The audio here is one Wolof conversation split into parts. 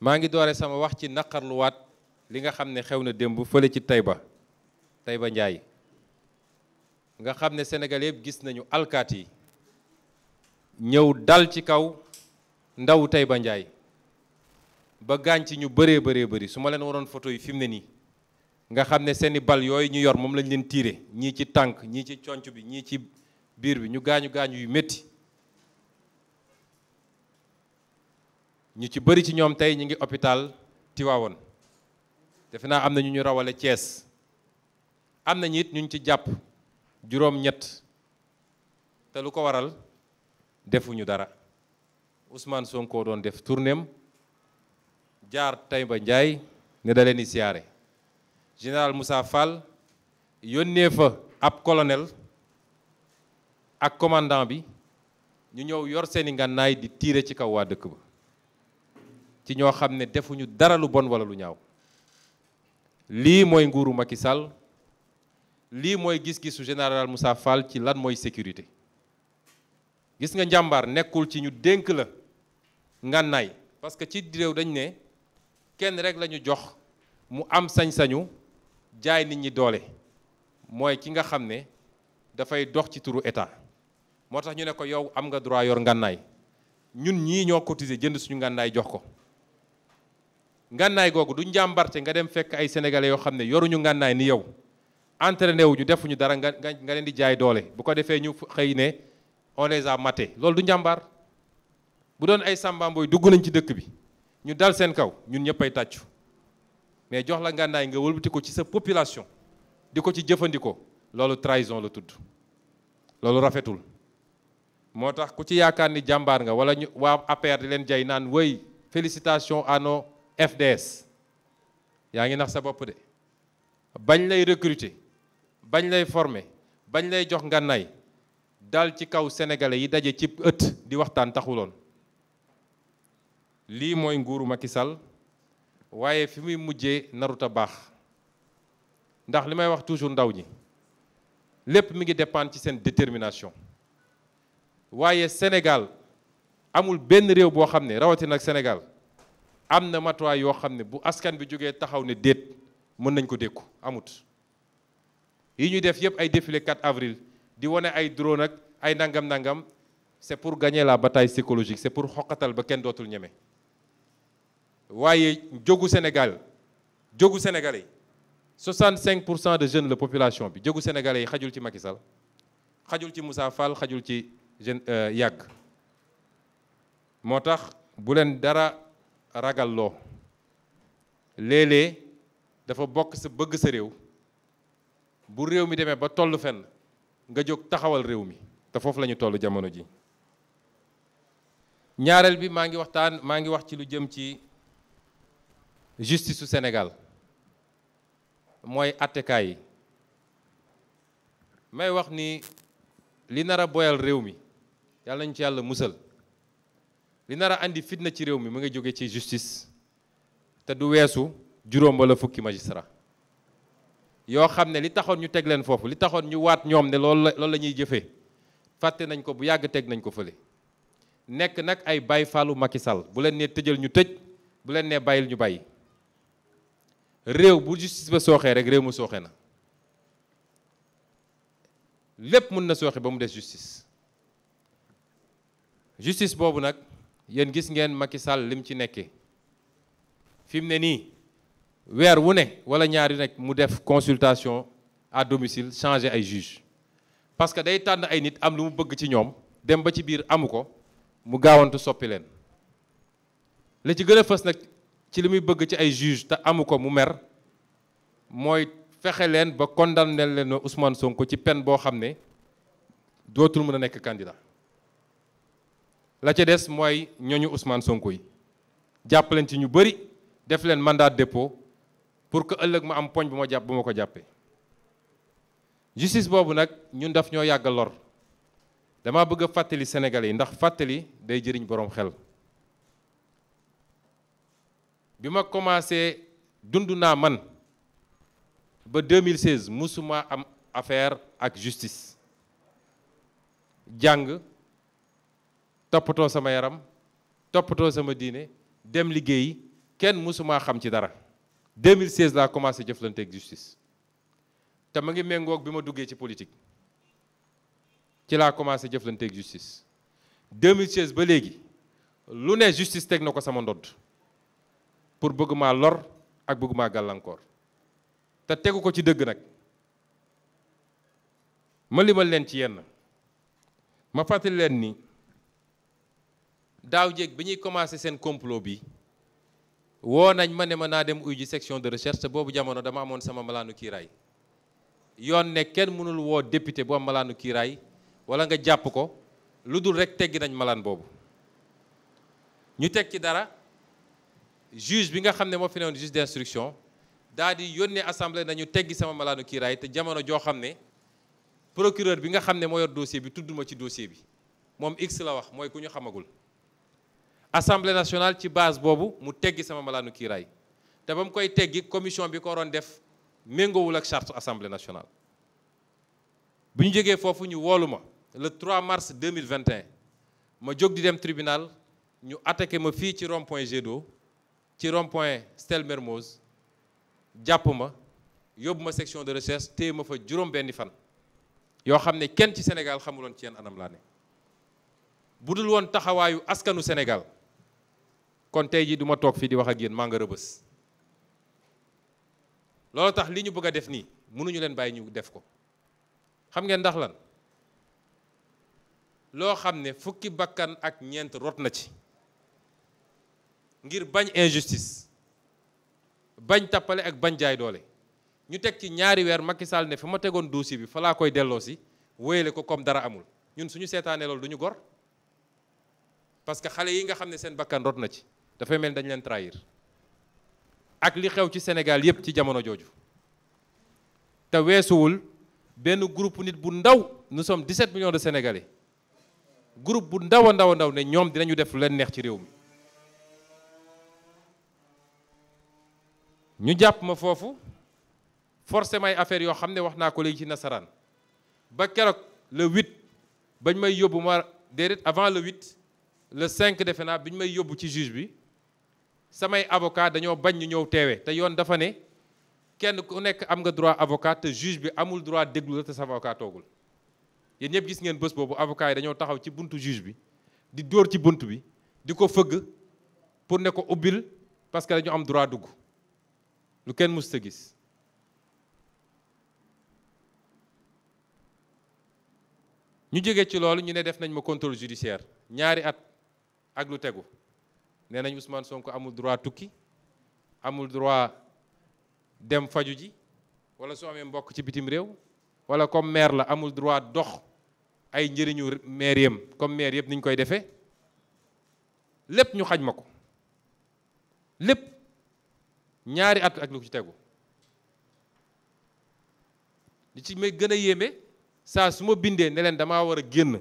maa ngi doore sama wax ci naqarluwaat li nga xam ne xew na démb fële ci Taïba Ndiaye nga xam ne Sénégal yëpp gis nañu alkaat yi ñëw dal ci kaw ndaw Taïba Ndiaye ba gaañ ci ñu bëree bëri su ma leen waroon photo yi fi mu ne nii nga xam ne seeni bal yooyu ñu yor moom lañ leen tiire ñii ci tànk ñii ci conc bi ñii ci biir bi ñu gaañu yu métti ñu ci bëri ci ñoom tey ñu ngi hôpital Tivaouane defe naa am na ñu rawale Thiès am na it ñu ci jàpp juróom-ñett te lu ko waral defuñu dara Ousmane Sonko doon def tournéem jaar Taïba Ndiaye ne da leen di siyaare général Moussa Fall yónnee fa ab colonel ak commandant bi ñu ñëw yor seeni ngànnaay di tiire ci kaw waa dëkk ba ci ñoo xam ne defuñu dara lu bon wala lu ñaaw lii mooy nguuru Macky Sall lii mooy gis-gisu général Moussa Fall ci lan mooy sécurité gis nga njàmbaar nekkul ci ñu dénk la ngànnaay parce que ci réew dañ ne kenn rek la ñu jox mu am sañ-sañu jaay nit ñi doole mooy ki nga xam ne dafay dox ci turu état moo tax ñu ne ko yow am nga droit yor ngànnaay ñun ñii ñoo cotiser jënd suñu ngànnaay jox ko ngànnaay googu du njàmbarte nga dem fekk ay sénégalais yoo xam ne yoruñu ngànnaay ni yow entraîné wuñu defuñu dara nga leen di jaay doole bu ko defee ñu xëy ne on les a matés loolu du njàmbaar bu doon ay sàmbaambooy dugg nañ ci dëkk bi ñu dal seen kaw ñun ñëpp ay tàccu mais jox la ngànnaay nga wëlbati ko ci sa population di ko ci jëfandikoo loolu trahison la tudd loolu rafetul moo tax ku ci yaakaar ni jàmbaar nga wala ñu waa APR di leen jay naan woy félicitations à nos FDS yaa ngi nax sa bopp de bañ lay recruter bañ lay former bañ lay jox ngànnaay dal ci kaw sénégalais yi daje ci ëtt di waxtaan taxuloon lii mooy nguuru Macky Sall waaye fi muy mujjee naruta baax ndax li may wax toujours ndaw ñi lépp mi ngi dépendre ci seen détermination waaye Sénégal amul benn réew boo xam ne rawatina ak Sénégal am na matuwaay yoo xam ne bu askan bi jógee taxaw ne déet mën nañ ko dékku amut yi ñuy def yëpp ay défilé 4 avril di wane ay drone ak ay nangam-nangam c'est pour gagner la bataille psychologique c'est pour xoqatal ba kenn dootul ñeme waaye jógu Sénégalais yi 65% de jeunes la population bi jógu Sénégalais yi xajul ci Macky Sall xajul ci Moussa Fall xajul ci jeune yàgg moo tax bu leen dara ragal loo léeg-léeg dafa bokk sa bëgg sa réew bu réew mi demee ba toll fenn nga jóg taxawal réew mi te foofu la ñu toll jamono ji ñaareel bi maa ngi wax ci lu jëm ci justice su Sénégal mooy attekaay yi may wax ni li nar a boyal réew mi yàlla nañu ci yàlla musal li nar a andi fitna ci réew mi mu ngi jóge ci justice te du weesu juróom wala fukki magistrat yoo xam ne li taxoon ñu teg leen foofu li taxoon ñu waat ñoom ne loolu la ñuy jëfee fàtte nañ ko bu yàgg teg nañ ko fële nekk nag ay Baay Faalu Macky Sall bu leen nee tëjal ñu tëj bu leen nee bàyyil ñu bàyyi réew bu justice ba sooxee rek réew mu sooxe na lépp mën na sooxe ba mu des justice boobu nag yéen gis ngeen Macky Sall lim ci nekkee fi mu ne nii weer wu ne wala ñaar yu nekk mu def consultation à domicile changer ay juge parce que day tànn ay nit am lu mu bëgg ci ñoom dem ba ci biir amu ko mu gaawantu soppi leen li ci gën a fës nag ci li muy bëgg ci ay juge te amu ko mu mer mooy fexe leen ba condamné leen Ousmane Sonko ci peine boo xam ne dootul mën a nekk candidat la ca des mooy ñooñu Ousmane Sonko yi jàpp leen ci ñu bëri def leen mandat de dépôt pour que ëllëg ma am poñ bu ma jàpp bu ma ko jàppee justice boobu nag ñun daf ñoo yàgg lor dama bëgg a fàttali Sénégalais yi ndax fàttali day jëriñ boroom xel bi ma commencé dund naa man ba 2016 musuma am affaire ak justice jàng toppatoo sama yaram toppatoo sama diine dem liggéeyi kenn musuma xam ci dara 2016 laa commencé jëflante ak justice te ma ngi méngoog bi ma duggee ci politique ci laa commencé jëflante ak justice 2016 ba léegi lu ne justice teg na ko sama ndodd pour bëgg maa lor ak bëgg maa gàllankoor te tegu ko ci dëgg nag ma limal leen ci yenn ma fàttali leen ni daaw jéeg bi ñuy commencé seen complot bi woo nañ ma ne ma naa dem uy ji section de recherche te boobu jamono dama amoon sama malaanu kiiraay yoon ne kenn mënul woo député bu am malaanu kiiraay wala nga jàpp ko lu dul rek teggi nañ malaan boobu ñu teg ci dara juge bi nga xam ne moo fi newoon juge d'instruction daal di yónnee assemblée nañu teggi sama malaanu kiiraay te jamono joo xam ne procureur bi nga xam ne moo yor dossier bi tudduma ci dossier bi moom x la wax mooy ku ñu xamagul assemblée nationale ci base boobu mu teggi sama malaanu kiiraay te ba mu koy teggi commission bi ko waroon def méngoowul ak charte assemblée nationale bu ñu jógee foofu ñu woolu ma le 3 mars 2021 ma jóg di dem tribunal ñu attaqué ma fii ci rond-point Jet d'eau ci rond-point Stèle Mermoz jàpp ma yóbbu ma section de recherche téye ma fa juróom benni fan yoo xam ne kenn ci Sénégal xamuloon ci yenn anam laa ne bu dul woon taxawaayu askanu Sénégal kon tey jii du ma toog fii di wax ak yéen maa nga Rëbës loolu tax li ñu bëgg a def nii mënuñu leen bàyyi ñu def ko xam ngeen ndax lan loo xam ne fukki bakkan ak ñeent rot na ci ngir bañ injustice bañ tappale ak bañ jaay doole ñu teg ci ñaari weer Macky Sall ne fa ma tegoon dossier bi fa laa koy delloo si wéyale ko comme dara amul ñun suñu seetaanee loolu du ñu gor parce que xale yi nga xam ne seen bakkan rot na ci dafay mel dañ leen trahir ak li xew ci Sénégal yépp ci jamono jooju te weesuwul benn groupe nit bu ndaw nous sommes 17 millions de Sénégalais groupe bu ndaw a ndaw a ndaw ne ñoom dinañu def lu leen neex ci réew mi ñu jàpp ma foofu forcé may affaire yoo xam ne wax naa ko léegi ci nasaraan ba keroog le 8 bañ may yóbbu ma déedéet avant le 8 le 5 defe naa bi ñu may yóbbu ci juge bi samay avocat dañoo bañ ñu ñëw teewe te yoon dafa ne kenn ku nekk am nga droit avocat te juge bi amul droit déglu la te sa avocat toogul yéen ñëpp gis ngeen bés boobu avocat yi dañoo taxaw ci buntu juge bi di dóor ci bunt bi di ko fëgg pour ne ko ubbil parce que dañu am droit dugg lu kenn mës ta gis ñu jógee ci loolu ñu ne def nañ ma contrôle judiciaire ñaari at ak lu tegu nee nañ Ousmane Sonko amul droit tukki amul droit dem faju ji wala su amee mbokk ci bitim réew wala comme maire la amul droit dox ay njëriñu maire yam comme maire yëpp ni ñu koy defee lépp ñu xañ ma ko lépp ñaari at ak lu ci tegu li ci may gën a yéeme saa su ma bindee ne leen damaa war a génn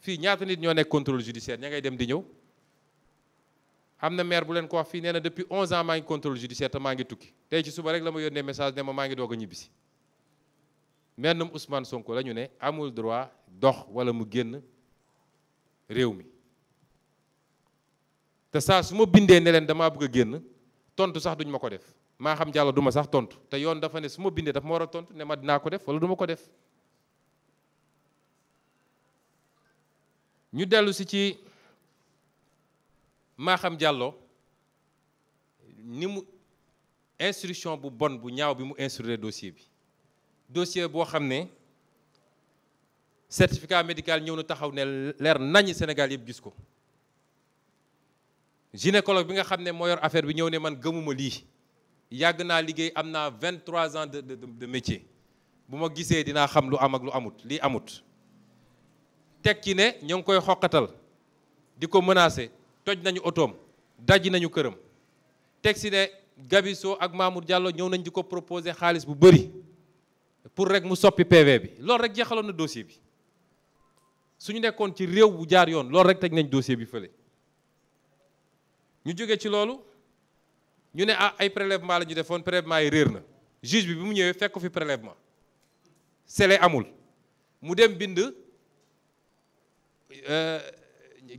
fii ñaata nit ñoo nekk contrôle judiciaire ña ngay dem di ñëw am na maire bu leen ko wax fii nee na depuis 11 ans maa ngi contrôle judiciaire te maa ngi tukki tey ci suba rek la ma yónnee message ne ma maa ngi doog a ñibbisi mennum Ousmane Sonko la ñu ne amul droit dox wala mu génn réew mi te saa su ma bindee ne leen damaa bëgg a génn tontu sax duñ ma ko def maa xam jàll du ma sax tontu te yoon dafa ne su ma bindee daf ma war a tontu ne ma dinaa ko def wala du ma ko def ñu dellu si ci Maham Diallo ni mu instruction bu bon bu ñaaw bi mu instruire dossier bi dossier boo xam ne certificat médical ñëw na taxaw ne leer nañ Sénégal yëpp gis ko gynécologue bi nga xam ne moo yor affaire bi ñëw ne man gëmuma lii yàgg naa liggéey am naa 23 ans de métier bu ma gisee dinaa xam lu am ak lu amut lii amut teg ci ne ñoo ngi koy xoqatal di ko menacer toj nañu otoom daj nañu këram teg ci ne Gabisso ak Mamour Diallo ñëw nañ di ko proposer xaalis bu bëri pour rek mu soppi PV bi loolu rek jeexaloon na dossier bi suñu nekkoon ci réew bu jaar yoon loolu rek teg nañ dossier bi fële ñu jóge ci loolu ñu ne ah ay prélèvement la ñu defoon prélèvement yi réer na juge bi mu ñëwee fekk fi prélèvement scellé amul mu dem bind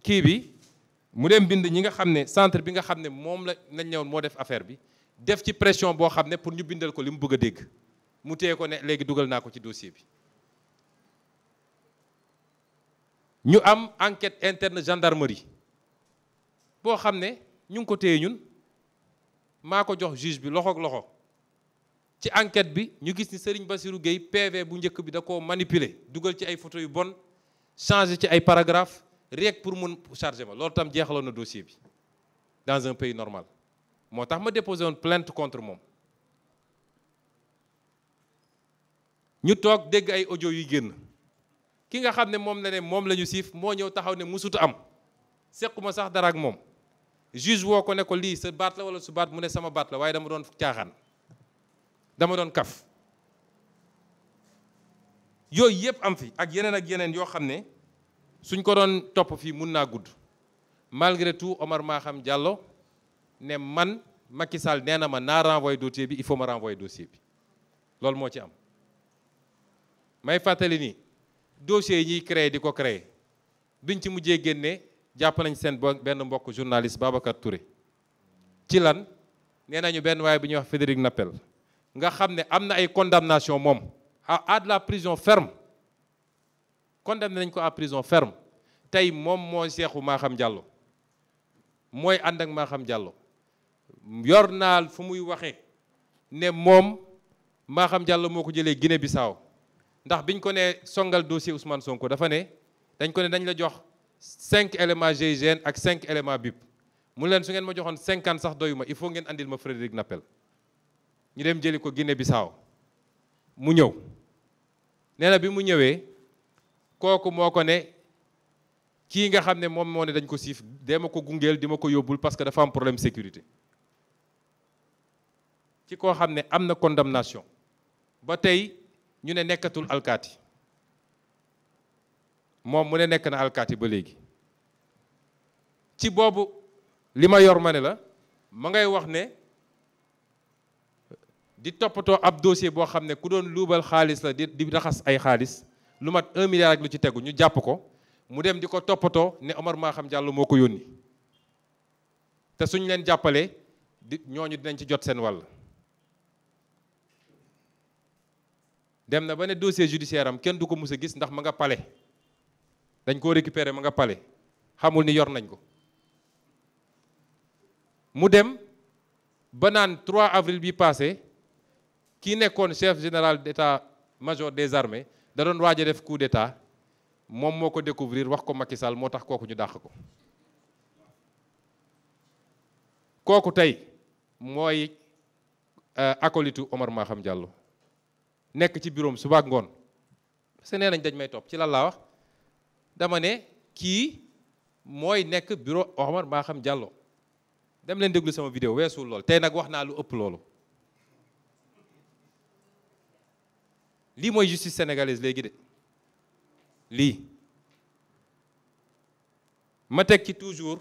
kii bi mu dem bind ñi nga xam ne centre bi nga xam ne moom la nañ ñëwoon moo def affaire bi def ci pression boo xam ne pour ñu bindal ko li mu bëgg a dégg mu téye ko ne léegi dugal naa ko ci dossier bi. ñu am enquête interne gendarmerie boo xam ne ñu ngi ko téye ñun maa ko jox juge bi loxo ak loxo ci enquête bi ñu gis ni Serigne Bassirou Gueye PV bu njëkk bi da koo manipuler dugal ci ay photos yu bon changer ci ay paragraphes rek pour mun charger ma loolu tam jeexaloon na dossier bi dans un pays normal moo tax ma déposé woon plainte contre moom. ñu toog dégg ay audio yuy génn ki nga xam ne moom la ne moom la ñu siif moo ñëw taxaw ne musuta am sequma sax dara ak moom juge woo ko ne ko lii sa baat la wala su baat mu ne sama baat la waaye dama doon caaxaan dama doon kaf yooyu yëpp am fi ak yeneen yoo xam ne suñ ko doon topp fii mun naa gudd malgré tout Omar Maham Diallo ne man Macky Sall nee na ma naa renvoyer dossier bi il faut ma renvoyer dossier bi loolu moo ci am may fàttali ni dossier yi ñuy créé di ko créé biñ ci mujjee génne jàpp nañ seen benn mbokk journaliste Babacar Touré ci lan nee nañu benn waaye bi ñuy wax Frédéric Nappel nga xam ne am na ay condamnation moom à de la prison ferme condamné nañ ko à prison ferme tey moom moo seexu Maham Diallo mooy ànd ak Maham Diallo yor naal fu muy waxee ne moom Maham Diallo moo ko jëlee Guinée Bissau ndax biñ ko ne songal dossier Ousmane Sonko dafa ne dañ ko ne dañ la jox 5 éléments GIGN ak 5 éléments BIP mu leen su ngeen ma joxoon 50 sax doyuma il faut ngeen andil ma Frédéric Nappel ñu dem jëli ko Guinée Bissau mu ñëw nee na bi mu ñëwee kooku moo ko ne kii nga xam ne moom moo ne dañ ko siif dee ma ko gungeel di ma ko yóbbul parce que dafa am problème sécurité ci koo xam ne am na condamnation ba tey ñu ne nekkatul alkaati moom mu ne nekk na alkaati ba léegi ci boobu li ma yor ma ne la ma ngay wax ne di toppatoo ab dossier boo xam ne ku doon luubal xaalis la di raxas ay xaalis lu mat 1 milliard ak lu ci tegu ñu jàpp ko mu dem di ko toppatoo ne Omar Maham Diallo moo ko yónni te suñ leen jàppalee ñooñu dinañ ci jot seen wàll. dem na ba ne dossier judiciaire am kenn du ko mus a gis ndax ma nga palais dañ koo récupérer ma nga palais xamul ni yor nañ ko mu dem ba naan 3 avril bi passé kii nekkoon chef général d'état-major des armées da doon waaj a def coup d'état moom moo ko découvrir wax ko Macky Sall moo tax kooku ñu dàq ko kooku tey mooy acolyte Omar Maham Diallo nekk ci bureau suba ak ngoon parce que nee nañ dañ may topp ci lan laa wax dama ne kii mooy nekk bureau Omar Maham Diallo dem leen déglu sama vidéo weesul lool tey nag wax naa lu ëpp loolu lii mooy justice sénégalaise léegi de lii ma teg ci toujours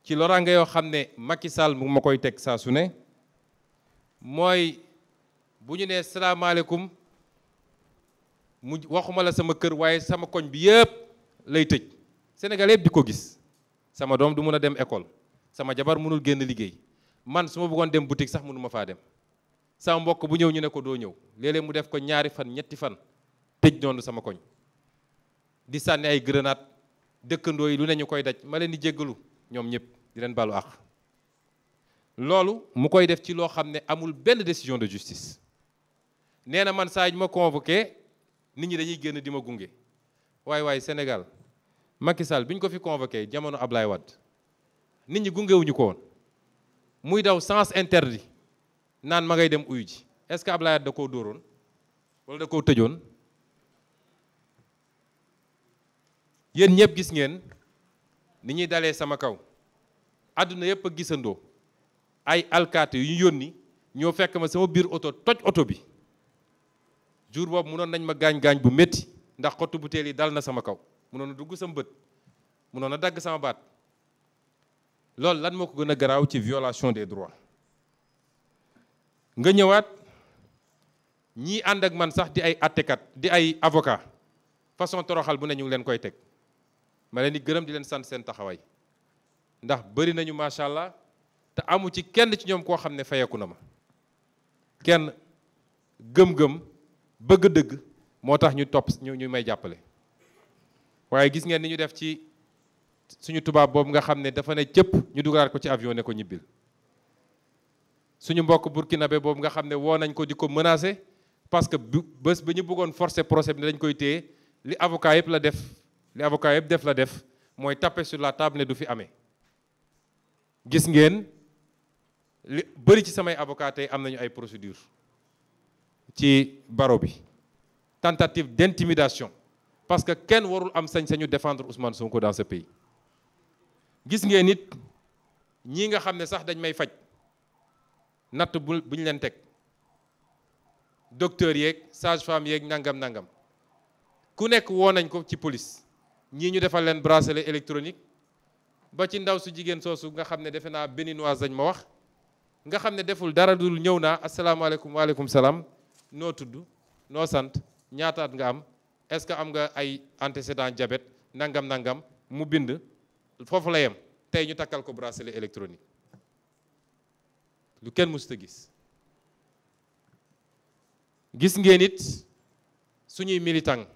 ci loraange yoo xam ne Macky Sall mu ma koy teg saa su ne mooy bu ñu nee salaamaaleykum mu waxuma la sama kër waaye sama koñ bi yëpp lay tëj Sénégal yëpp di ko gis sama doom du mun a dem école sama jabar mënul génn liggéey man su ma bëggoon dem boutique sax mënu ma faa dem sama mbokk bu ñëw ñu ne ko doo ñëw léeg-léeg mu def ko 2 fan 3 fan tëj noonu sama koñ di sànni ay grenade dëkkandoo yi lu ne ñu koy daj ma leen di jéggalu ñoom ñëpp di leen balu àq loolu mu koy def ci loo xam ne amul benn décision de justice nee na man saa ñu ma convoqué nit ñi dañuy génn di ma gunge waaye Sénégal Macky Sall bi ñu ko fi convoqué jamono Ablaye Wade nit ñi gungewuñu ko woon muy daw sens interdit naan ma ngay dem uyu ji est-ce que Ablaye Wade da koo dóoroon wala da koo tëjoon yéen ñëpp gis ngeen ni ñuy dalee sama kaw àdduna yëpp a gisandoo ay alkaati yu ñu yónni ñoo fekk ma sama biir oto toj oto bi jour boobu mënoon nañ ma gaañ-gaañ bu métti ndax xottu butéel yi dal na sama kaw mënoon a dugg sama bët mënoon a dagg sama baat loolu lan moo ko gën a garaaw ci violation des droits nga ñëwaat ñii ànd ak man sax di ay attekat di ay avocat façon toroxal bu ne ñu ngi leen koy teg ma leen di gërëm di leen sant seen taxawaay ndax bëri nañu macha allah te amu ci kenn ci ñoom koo xam ne fayeku na ma kenn gëm-gëm bëgg dëgg moo tax ñu topp ñu may jàppale waaye gis ngeen ni ñu def ci suñu tubaab boobu nga xam ne dafa ne cëpp ñu dugalaat ko ci avion ne ko ñibbil suñu mbokk burkinabé boobu nga xam ne woo nañ ko di ko menacer parce que bés ba ñu bëggoon forcer procès bi ne dañ koy téye li avocat yëpp la def mooy taper sur la table ne du fi amee gis ngeen li bëri ci samay avocat tey am nañu ay procédure ci barreau bi tentative d'intimidation parce que kenn warul am sañ-sañu défendre Ousmane Sonko dans ce pays gis ngeen nit ñii nga xam ne sax dañ may faj natt bu ñu leen teg docteur yeeg sage-femme yeeg nangam ku nekk woo nañ ko ci police ñii ñu defal leen bracelet électronique ba ci ndaw su jigéen soosu nga xam ne defe naa béninoise dañ ma wax nga xam ne deful dara dul ñëw naa asalaamaaleykum waaleykum salaam noo tudd noo sant ñaataat nga am est-ce que am nga ay antécédent diabète nangam mu bind foofu la yem tey ñu takkal ko bracelet électronique lu kenn mësut a gis ngeen it suñuy militant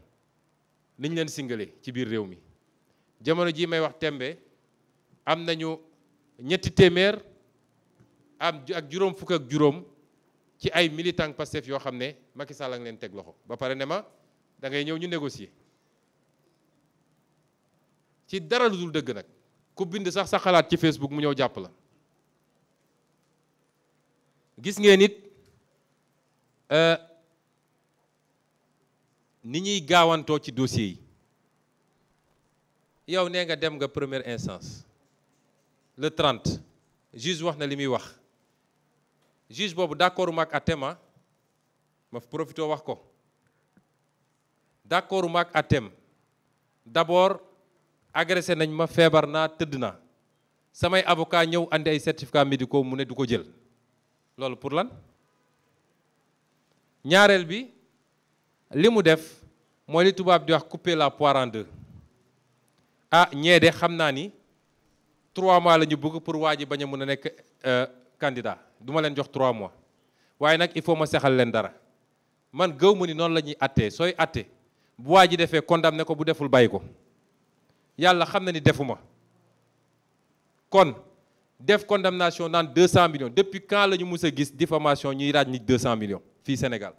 niñ leen singale ci biir réew mi jamono ji may wax tembe am nañu ñetti téeméer ak juróom fukk ak juróom ci ay militant Pastef yoo xam ne Macky Sall a ngi leen teg loxo ba pare ne ma da ngay ñëw ñu négocier ci dara lu dul dëgg nag ku bind sax sa xalaat ci Facebook mu ñëw jàpp la gis ngeen it ni ñuy gaawantoo ci dossier yi yow nee nga dem nga première instance le 30 juge wax na li muy wax juge boobu d'accord ak àtteem ma profité wax ko d'accord ak àtteem d'abord agressé nañ ma feebar naa tëdd naa samay avocat ñëw andi ay certificats médicaux mu ne du ko jël loolu pour lan ñaareel bi li mu def mooy li tubaab di wax couper la poire en deux ñee de xam naa ni 3 mois la ñu bëgg pour waa ji bañ a mën a nekk candidat du ma leen jox 3 mois waaye nag il faut ma sexal leen dara man gëw ma ni noonu la ñuy attee sooy atte bu waa ji defee condamné ko bu deful bàyyi ko yàlla xam na ni defuma kon def condamnation naan 200 millions depuis quand la ñu mus a gis diffamation ñuy raaj nit 200 millions fii Sénégal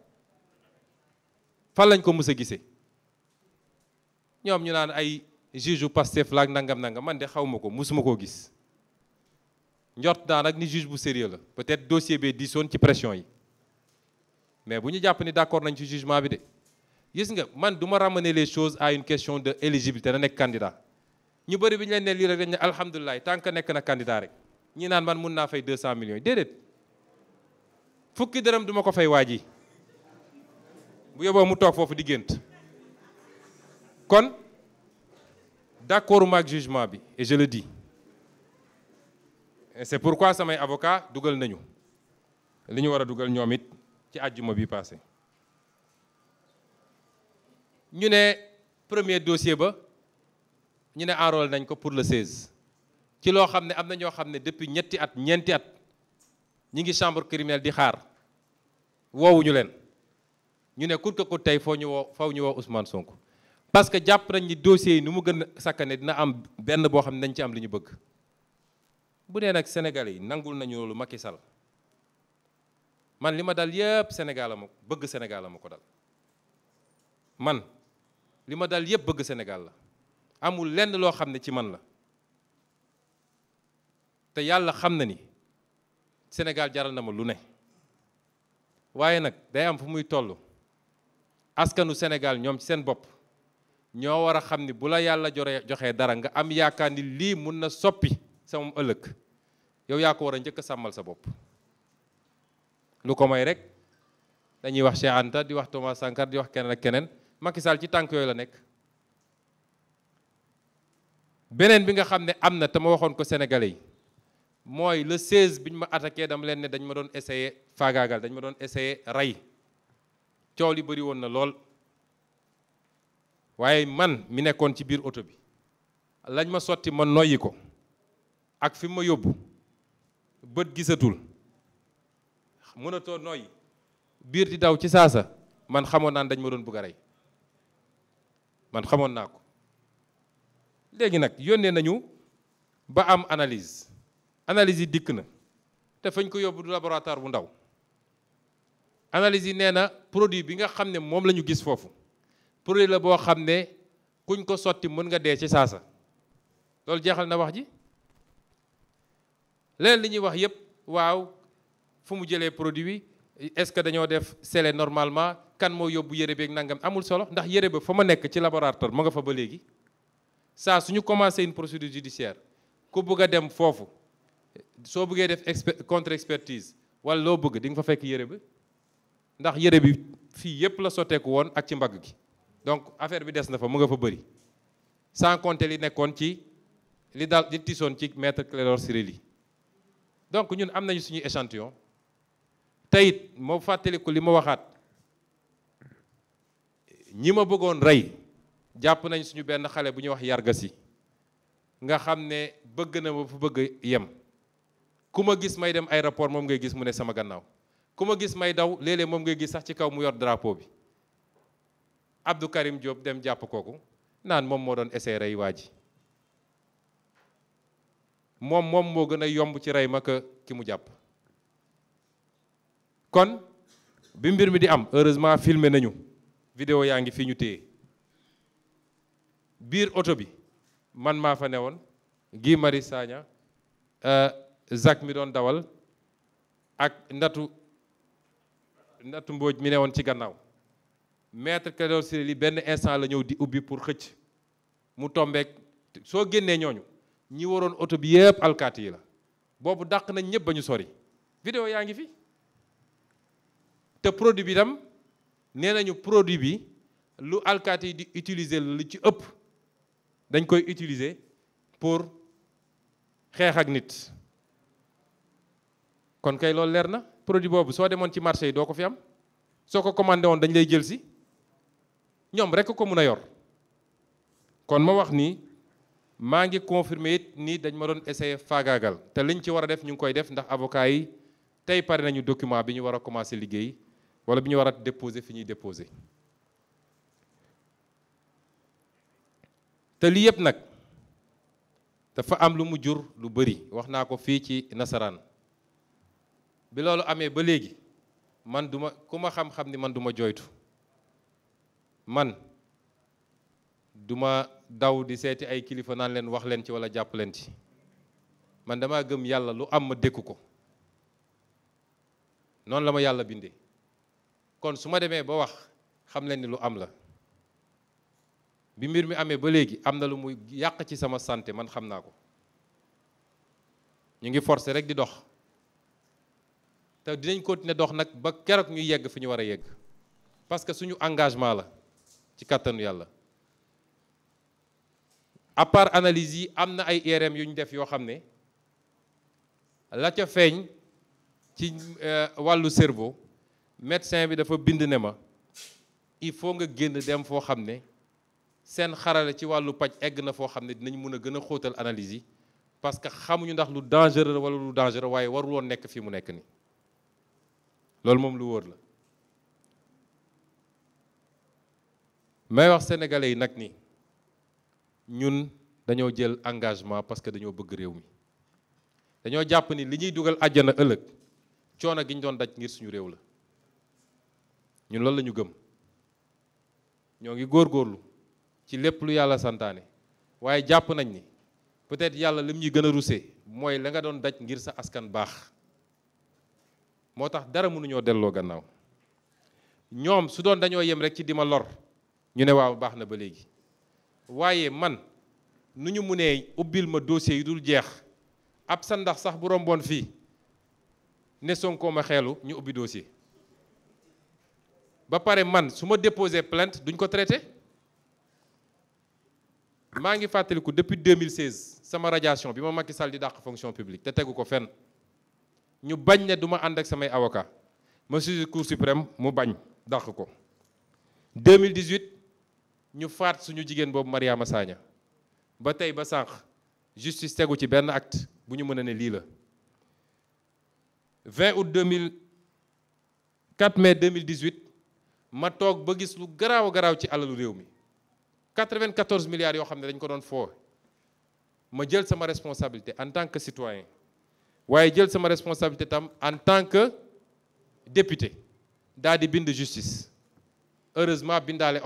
fan lañ ko mus a gisee ñoom ñu naan ay juge u Pastef laak nangam man de xaw ma ko musuma koo gis njort naa nag ni juge bu sérieux la peut-être dossier bee diisoon ci pression yi mais bu ñu jàpp ni d'accord nañ ci jugement bi de gis nga man du ma ramener les choses à une question de éligibilité na nekk candidat ñu bëri bi ñu leen ne lii rek dañ ne alhamdulilah tant que nekk na candidat rek ñi naan man mun naa fay 200 millions déedéet fukki dërëm duma ko fay waa ji bu yóbboo mu toog foofu di gént kon d'accord maak jugement bi et je le dis et c'est pourquoi samay avocat dugal nañu li ñu war a dugal ñoom it ci àjjuma bi passé ñu ne premier dossier ba ñu ne enrôlé nañ ko pour le 16 ci loo xam ne am na ñoo xam ne depuis ñeenti at ñi ngi chambre criminelle di xaar woowuñu leen ñu ne kur ko tey faw ñu woo Ousmane Sonko parce que jàpp nañ ni dossiers yi nu mu gën a sakkane dina am benn boo xam ne dañ ci am li ñu bëgg bu dee nag Sénégalais yi nangul nañu loolu Macky Sall man li ma dal yépp Sénégal la ma bëgg Sénégal la ma ko dal man li ma dal yépp bëgg Sénégal la amul lenn loo xam ne ci man la te yàlla xam na ni Sénégal jaral na ma lu ne waaye nag day am fu muy toll askanu Sénégal ñoom ci seen bopp ñoo war a xam ni bu la yàlla joxee dara nga am yaakaar ni lii mun na soppi sama ëllëg yow yaa ko war a njëkk a sàmmal sa bopp lu ko may rek dañuy wax Cheikh Anta di wax Thomas Sankara di wax keneen ak keneen Macky Sall ci tànk yooyu la nekk beneen bi nga xam ne am na te ma waxoon ko Sénégalais yi mooy le 16 bi ñu ma attaqué dama leen ne dañ ma doon essayer faagaagal dañ ma doon essayer rey coow li bëri woon na lool waaye man mi nekkoon ci biir oto bi lañ ma sotti ma noyyi ko ak fi ma yóbbu bët gisatul mënatoo noyyi biir di daw ci saasa man xamoon naa dañ ma doon bëgg a rey man xamoon naa ko. léegi nag yónnee nañu ba am analyse yi dikk na te fañ ko yóbbu du laboratoire bu ndaw analyse yi nee na produit bi nga xam ne moom la ñu gis foofu produit la boo xam ne kuñ ko sotti mën nga dee ci saasa loolu jeexal na wax ji. leneen li ñuy wax yépp waaw fu mu jëlee produit bi est-ce que dañoo def scellé normalement kan moo yóbbu yére beeg nangam amul solo ndax yére ba fa ma nekk ci laboratoire ma nga fa ba léegi saa suñu commencé une procédure judiciaire ku bëgg a dem foofu soo bëggee def contre expertise wala loo bëgg di nga fa fekk yére bi ndax yére bi fii yépp la sotteeku woon ak ci mbagg gi donc affaire bi des na fa mu nga fa bëri sans compter li nekkoon ci li daal li tisoon ci maître Clédor Ciré Ly donc ñun am nañu suñuy échantillon teyit moo fàttaliku li ma waxaat ñi ma bëggoon rey jàpp nañ suñu benn xale bu ñuy wax yargasi nga xam ne bëgg na ma fu bëgg yem ku ma gis may dem aéroport moom ngay gis mu ne sama gannaaw ku ma gis may daw léeg-léeg moom ngay gis sax ci kaw mu yor drapeau bi Abdou Karim Diop dem jàpp kooku naan moom moo doon essayé rey waa ji moom moo gën a yomb ci rey ma ki mu jàpp kon bi mbir mi di am heureusement filmé nañu vidéo yaa ngi fi ñu téye biir oto bi man maa fa newoon Guy Marius Sagna Zak mi doon dawal ak Ndatu Mbodj mi newoon ci gannaaw maître Clédor Ciré Ly benn instant la ñëw di ubbi pour xëcc mu tombeek soo génnee ñooñu ñi waroon oto bi yëpp alkaati yi la boobu dàq nañ ñëpp ba ñu sori vidéo yaa ngi fi te produit bi tam nee nañu produit bi lu alkaati yi di utiliser lu ci ëpp dañ koy utiliser pour xeex ak nit kon kay loolu leer na produit boobu soo demoon ci marché yi doo ko fi am soo ko commandé woon dañ lay jël si ñoom rekk ko mun a yor kon ma wax ni maa ngi confirmer it ni dañ ma doon essayer faagaagal te liñ ci war a def ñu ngi koy def ndax avocat yi tey pare nañu document bi ñu war a commencer liggéey wala bi ñu war a déposer fi ñuy déposer te lii yëpp nag dafa am lu mu jur lu bari wax naa ko fii ci nasaraan bi loolu amee ba léegi man duma ku ma xam-xam ni man duma jooytu man duma daw di seeti ay kilifa naan leen wax leen ci wala jàpp leen ci man dama gëm yàlla lu am ma dékku ko noonu la ma yàlla bindee kon su ma demee ba wax xam leen ni lu am la bi mbir mi amee ba léegi am na lu muy yàq ci sama santé man xam naa ko ñu ngi forcer rek di dox te dinañ continuer dox nag ba keroog ñu yegg fi ñu war a yegg parce que suñu engagement la ci kàttanu yàlla à part analyse yi am na ay IRM yu ñu def yoo xam ne la ca feeñ ci wàllu cerveau médecin bi dafa bind ne ma il faut nga génn dem foo xam ne seen xarale ci wàllu paj egg na foo xam ne dinañ mën a gën a xóotal analyse yi parce que xamuñu ndax lu dangereux wala lu dangereux waaye warul woon nekk fii mu nekk ni loolu moom lu wóor la may wax sénégalais yi nag ni ñun dañoo jël engagement parce que dañoo bëgg réew mi dañoo jàpp ni li ñuy dugal àjjana ëllëg coono gi ñu doon daj ngir suñu réew la ñun loolu la ñu gëm ñoo ngi góorgóorlu ci lépp lu yàlla santaane waaye jàpp nañ ni peut-être yàlla lim ñuy gën a rusé mooy la nga doon daj ngir sa askan baax moo tax dara mënuñoo delloo gannaaw ñoom su doon dañoo yem rek ci di ma lor ñu ne waaw baax na ba léegi waaye man nu ñu mënee ubbil ma dossier yi dul jeex ab sa ndax sax bu romboon fii ne Sonko ma xeelu ñu ubbi dossier ba pare man su ma déposé plainte duñ ko traité maa ngi fàttaliku depuis 2016 sama radiation bi ma Macky Sall di dàq fonction publique te tegu ko fenn ñu bañ ne du ma ànd ak samay avocat ma saisir Cour suprême mu bañ dàq ko 2018 ñu faat suñu jigéen boobu Mariama Sagna ba tey ba sànq justice tegu ci benn acte bu ñu mën a ne lii la 20 août 4 mai 2018 ma toog ba gis lu garaaw a garaaw ci alalu réew mi 94 milliards yoo xam ne dañ ko doon foo ma jël sama responsabilité en tant que citoyen waaye jël sama responsabilité tam en tant que député daal di bind justice heureusement bindaale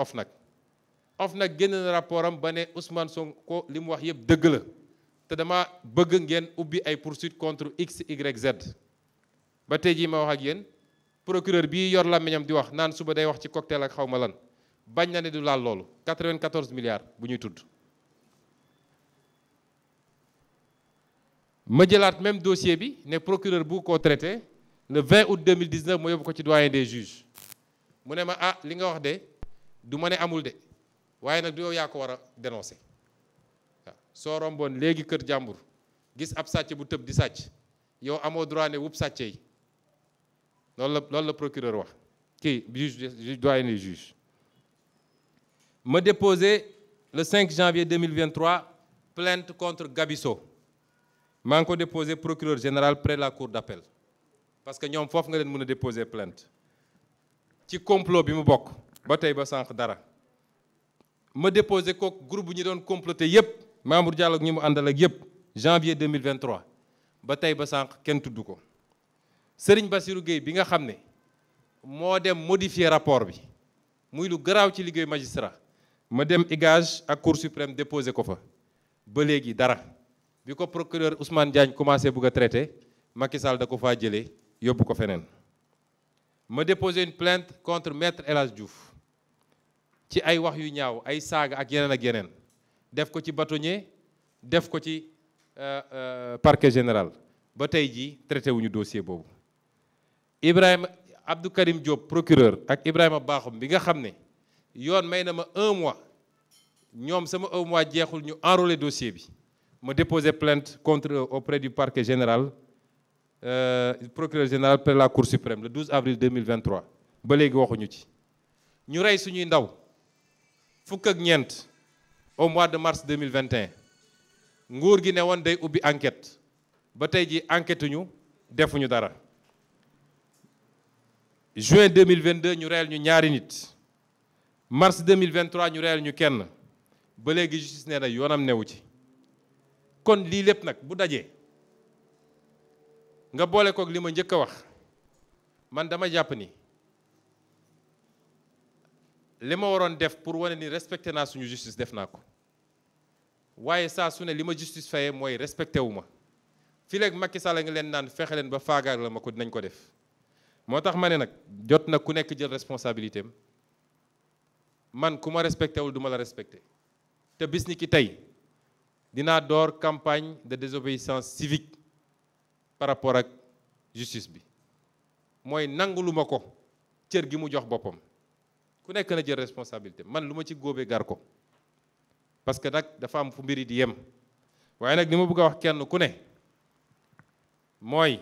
OFNAC génn na rapport am ba ne Ousmane Sonko li mu wax yëpp dëgg la te dama bëgg ngeen ubbi ay poursuites contre X Y Z ba tey jii ma wax ak yéen procureur bii yor làmmiñam di wax naan suba day wax ci cocktail ak xaw ma lan bañ na ne du laal loolu 94 milliards bu ñuy tudd. ma jëlaat même dossier bi ne procureur bu ko traité le 20 août 2019 ma yóbbu ko ci doyen des juges mu ne ma ah li nga wax de du ma ne amul de waaye nag du yow yaa ko war a dénoncer waaw soo romboon léegi kër jàmbur gis ab sàcc bu tëb di sàcc yow amoo droit ne wupp sàcce yi loolu la procureur wax kii juge doyen des juges. ma déposé le 5 janvier 2023 plainte contre Gabisso maa ngi ko déposé procureur général près la cour d'appel parce que ñoom foofu nga leen mën a déposer plainte ci complot bi mu bokk ba tey ba sànq dara ma déposé ko groupe bu ñu doon comploté yépp Mamour Diallo ak ñi mu àndal ak yépp janvier 2023 ba tey ba sànq kenn tudd ko Serigne Bassirou Gueye bi nga xam ne moo dem modifier rapport bi muy lu garaaw ci liggéey magistrat ma dem IGAJ ak Cour suprême déposé ko fa ba léegi dara bi ko procureur Ousmane Diagne commencé bëgg a traité Macky Sall da ko faa jëlee yóbbu ko feneen ma déposé une plainte contre maître El Hadj Diouf ci ay wax yu ñaaw ay saaga ak yeneen def ko ci bâtonnier def ko ci parquet général ba tey jii traité wuñu dossier boobu Ibrahima Abdou Karim Diop procureur ak Ibrahima Bakhoum bi nga xam ne yoon may na ma 1 mois ñoom sama 1 mois jeexul ñu enrôler dossier bi ma déposé plainte contre auprès du parquet général procureur général près la cour suprême le 12 avril 2023 ba léegi waxuñu ci ñu rey suñuy ndaw fukk ak ñeent au mois de mars 2021 nguur gi ne woon day ubbi enquête ba tey ji enquête ñu defuñu dara juin 2022 ñu reyal ñu ñaari nit mars 2023 ñu reyal ñu kenn ba léegi justice nee na yoonam newu ci kon lii lépp nag bu dajee nga boole kook li ma njëkk a wax man dama jàpp ni li ma waroon def pour wane ni respecté naa suñu justice def naa ko waaye saa su ne li ma justice fayee mooy respecté wu ma fii léegi Macky Sall nga leen naan fexe leen ba faagaar la ma ko dinañ ko def moo tax ma ne nag jot na ku nekk jël responsabilité am man ku ma respecté wul du ma la respecté te bis ni ki tey dinaa door campagne de désobéissance civique par rapport ak justice bi mooy nanguluma ko cër gi mu jox boppam ku nekk na jël responsabilité man lu ma ci góobee gar ko parce que nag dafa am fu mbiri di yem waaye nag li ma bëgg a wax kenn ku ne mooy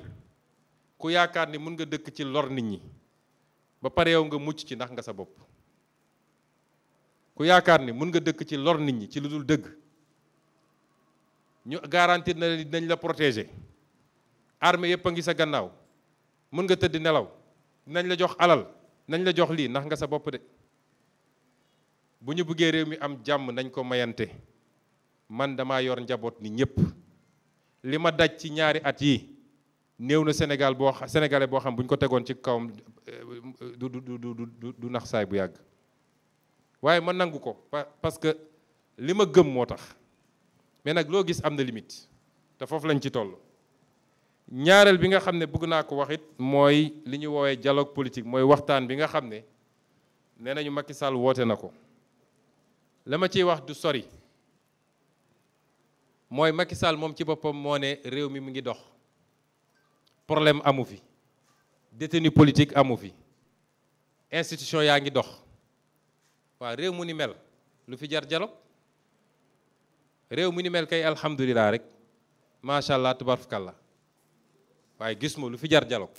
ku yaakaar ni mën nga dëkk ci lor nit ñi ba pare yow nga mucc ci ndax nga sa bopp ku yaakaar ni mën nga dëkk ci lor nit ñi ci lu dul dëgg ñu garantir na dinañ la protéger armée yëpp a ngi sa gannaaw mën nga tëdd nelaw dinañ la jox alal nañ la jox lii ndax nga sa bopp de bu ñu bëggee réew mi am jàmm nañ ko mayante man dama yor njaboot ni ñëpp li ma daj ci ñaari at yi néew na sénégalais boo xam bu ñu ko tegoon ci kawam du nax saay bu yàgg waaye ma nangu ko parce que li ma gëm moo tax mais nag loo gis am na limite te foofu lañ ci toll ñaareel bi nga xam ne bëgg naa ko wax it mooy li ñu woowee dialogue politique mooy waxtaan bi nga xam ne nee nañu Macky Sall woote na ko la ma ciy wax du sori mooy Macky Sall moom ci boppam moo ne réew mi mu ngi dox problème amu fi détenu politique amu fi institution yaa ngi dox waaw réew mu ni mel lu fi jar dialogue réew mu ni mel kay alhamdulilah rek macha allah tubarkalla waaye gis ma lu fi jar dialogue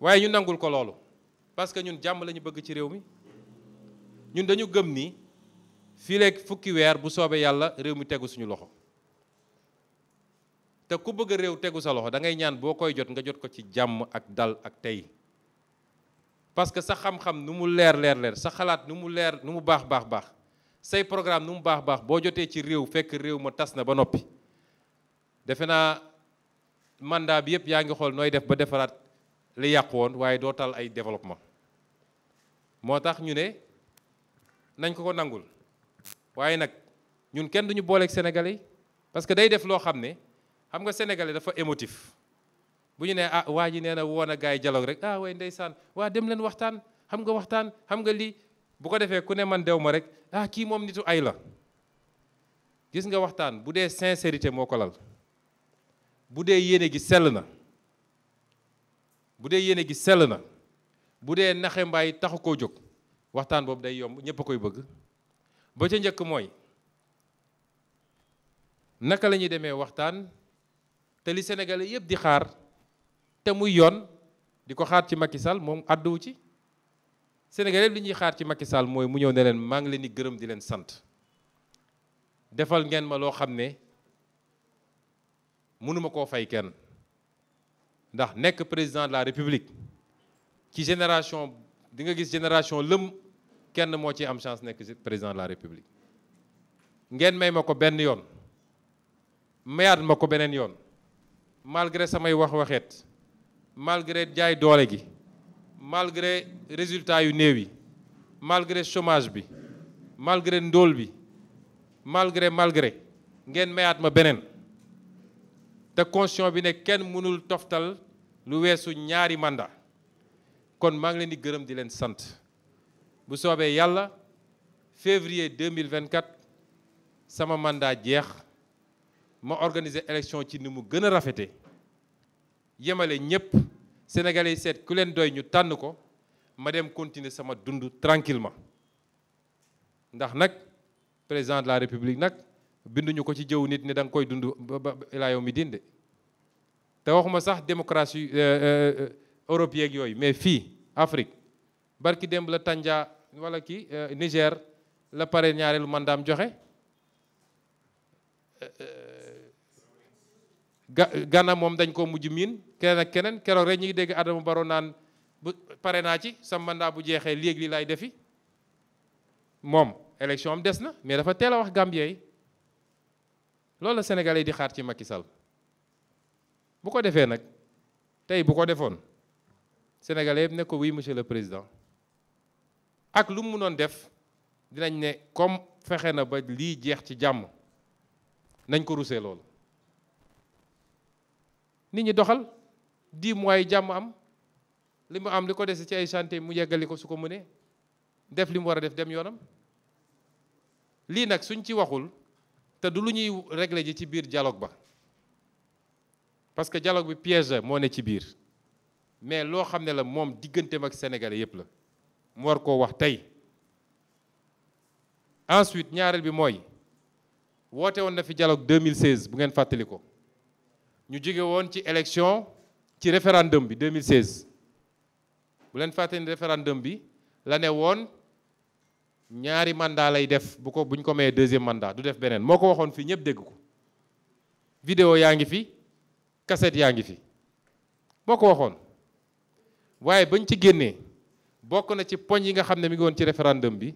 waaye ñu nangul ko loolu parce que ñun jàmm la ñu bëgg ci réew mi ñun dañu gëm ni fii leeg fukki weer bu soobee yàlla réew mi tegu suñu loxo te ku bëgg réew tegu sa loxo da ngay ñaan boo koy jot nga jot ko ci jàmm ak dal ak tey parce que sa xam-xam nu mu leer sa xalaat nu mu leer nu mu baax say programme nu mu baax boo jotee ci réew fekk réew ma tas na ba noppi defe naa mandat bi yëpp yaa ngi xool nooy def ba defaraat li yàqu woon waaye doo tal ay développement moo tax ñu ne nañ ko nangul waaye nag ñun kenn duñu booleeg sénégalais yi parce que day def loo xam ne xam nga sénégalais dafa émotif bu ñu nee ah waa ji nee na woon a gars yi dialogue rek ah way ndeysaan waa dem leen waxtaan xam nga lii bu ko defee ku ne man dew ma rek ah kii moom nitu ay la gis nga waxtaan bu dee sincérité moo ko lal bu dee yéene gi sell na bu dee naxe mbaay taxu koo jóg waxtaan boobu day yomb ñépp a koy bëgg ba ca njëkk mooy naka la ñuy demee waxtaan te li Sénégalais yëpp di xaar te muy yoon di ko xaar ci Macky Sall moom àdduwu ci Sénégalais yëpp li ñuy xaar ci Macky Sall mooy mu ñëw ne leen maa ngi leen di gërëm di leen sant defal ngeen ma loo xam ne mënuma koo fay kenn ndax nekk président de la République ci génération di nga gis génération lëm kenn moo ci am chance nekk président de la République ngeen may ma ko benn yoon mayaat ma ko beneen yoon malgré samay waxeet malgré jaay doole gi malgré résultat yu néew yi malgré chômage bi malgré ndóol bi malgré ngeen mayaat ma beneen te constitution bi ne kenn mënul toftal lu weesu ñaari mandat kon maa ngi leen di gërëm di leen sant bu soobee yàlla février 2024 sama mandat jeex ma organiser élection ci ni mu gën a rafete yemale ñépp sénégalais yi seet ku leen doy ñu tànn ko ma dem continuer sama dund tranquillement ndax nag président de la république nag binduñu ko ci jëw nit ni da nga koy dund ba ilaa yow mi dinde te waxuma sax démocratie Europe yeeg yooyu mais fii Afrique barki démb la Tanja wala kii Niger la pare ñaareelu mandaam joxe Ghana moom dañ ko mujj miin keneen ak keneen keroog rek ñu ngi dégg Adama Barrow naan bu pare naa ci sa mandat bu jeexee léegi li lay defi moom élection am des na mais dafa teel a wax Gambien yi loolu la Sénégalais yi di xaar ci Macky Sall bu ko defee nag tey bu ko defoon Sénégalais yëpp ne ko oui monsieur le président ak lu mu mënoon def dinañ ne comme fexe na ba lii jeex ci jàmm nañ ko rusee loolu nit ñi doxal 10 mois yi jàmm am li mu am li ko dese ci ay chantier mu yeggali ko su ko mënee def li mu war a def dem yoonam lii nag suñ ci waxul te du lu ñuy régler ji ci biir dialogue ba parce que dialogue bi piège moo ne ci biir mais loo xam ne la moom digganteem ak sénégalais yépp la mu war koo wax tey ensuite ñaareel bi mooy woote woon na fi dialogue 2016 bu ngeen fàttali ko ñu jóge woon ci élection ci référendum bi 2016 bu leen fàttali ni référendum bi la ne woon ñaari mandat lay def buñ ko mayee deuxième mandat du def beneen moo ko waxoon fii ñëpp dégg ko vidéo yaa ngi fi cassette yaa ngi fi moo ko waxoon waaye bañ ci génnee bokk na ci poñ yi nga xam ne mi ngi woon ci référendum bi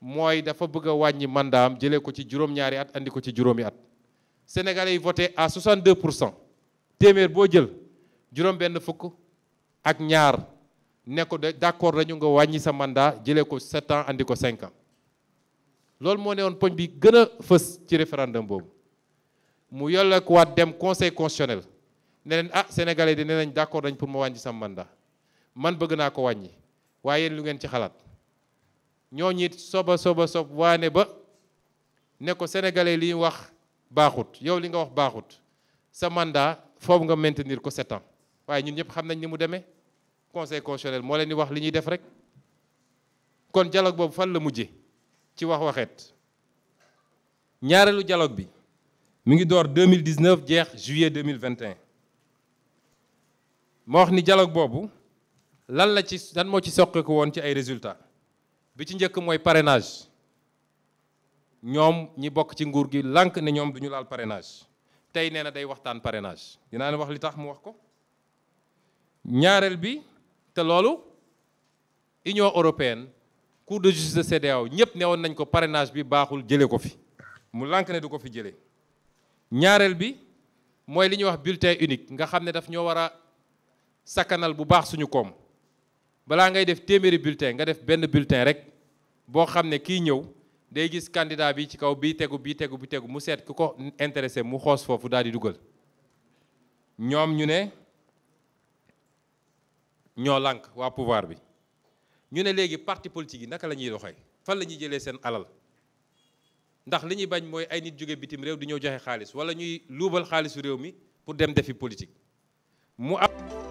mooy dafa bëgg a wàññi mandat am jëlee ko ci juróom-ñaari at andi ko ci juróomi at Sénégalais yi voté à 62% téeméer boo jël juróom benn fukk ak ñaar ne ko d'accord dañu nga wàññi sa mandat jëlee ko 7 ans andi ko 5 ans loolu moo ne woon poñ bi gën a fës ci référendum boobu mu yolle ko waat dem conseil constitutionnel ne leen ah Sénégalais di ne nañ d'accord dañ pour ma wàññi sa mandat man bëgg naa ko wàññi waaye yéen lu ngeen ci xalaat ñooñu it sob waane ba ne ko Sénégalais li wax baaxut yow li nga wax baaxut sa mandat foofu nga maintenir ko 7 ans waaye ñun ñëpp xam nañ ni mu demee conseil constitutionnel moo leen di wax li ñuy def rek kon dialogue boobu fan la mujje ci waxeet ñaareelu dialogue bi mi ngi door 2019 jeex juillet 2021 ma wax ni dialogue boobu lan moo ci soqeeku woon ci ay résultats bi ci njëkk mooy parrainage ñoom ñi bokk ci nguur gi lànk ne ñoom duñu laal parrainage tey nee na day waxtaan parrainage dinaa ne wax li tax mu wax ko. ñaareel bi te loolu Union européenne Cour de justice de CEDEAO ñëpp newoon nañ ko parrainage bi baaxul jëlee ko fi mu lànk ne du ko fi jëlee. ñaareel bi mooy li ñuy wax bulletin unique nga xam ne daf ñoo war a sakkanal bu baax suñu koom balaa ngay def téeméeri bulletin nga def benn bulletin rek boo xam ne kii ñëw day gis candidat bi ci kaw bii tegu mu seet ku ko intéressé mu xoos foofu daal di dugal. ñoom ñu ne ñoo lànk waa pouvoir bi ñu ne léegi parti politique yi naka la ñuy doxee fan la ñuy jëlee seen alal ndax li ñuy bañ mooy ay nit jóge bitim réew di ñëw joxe xaalis wala ñuy luubal xaalisu réew mi pour dem defi politique mu am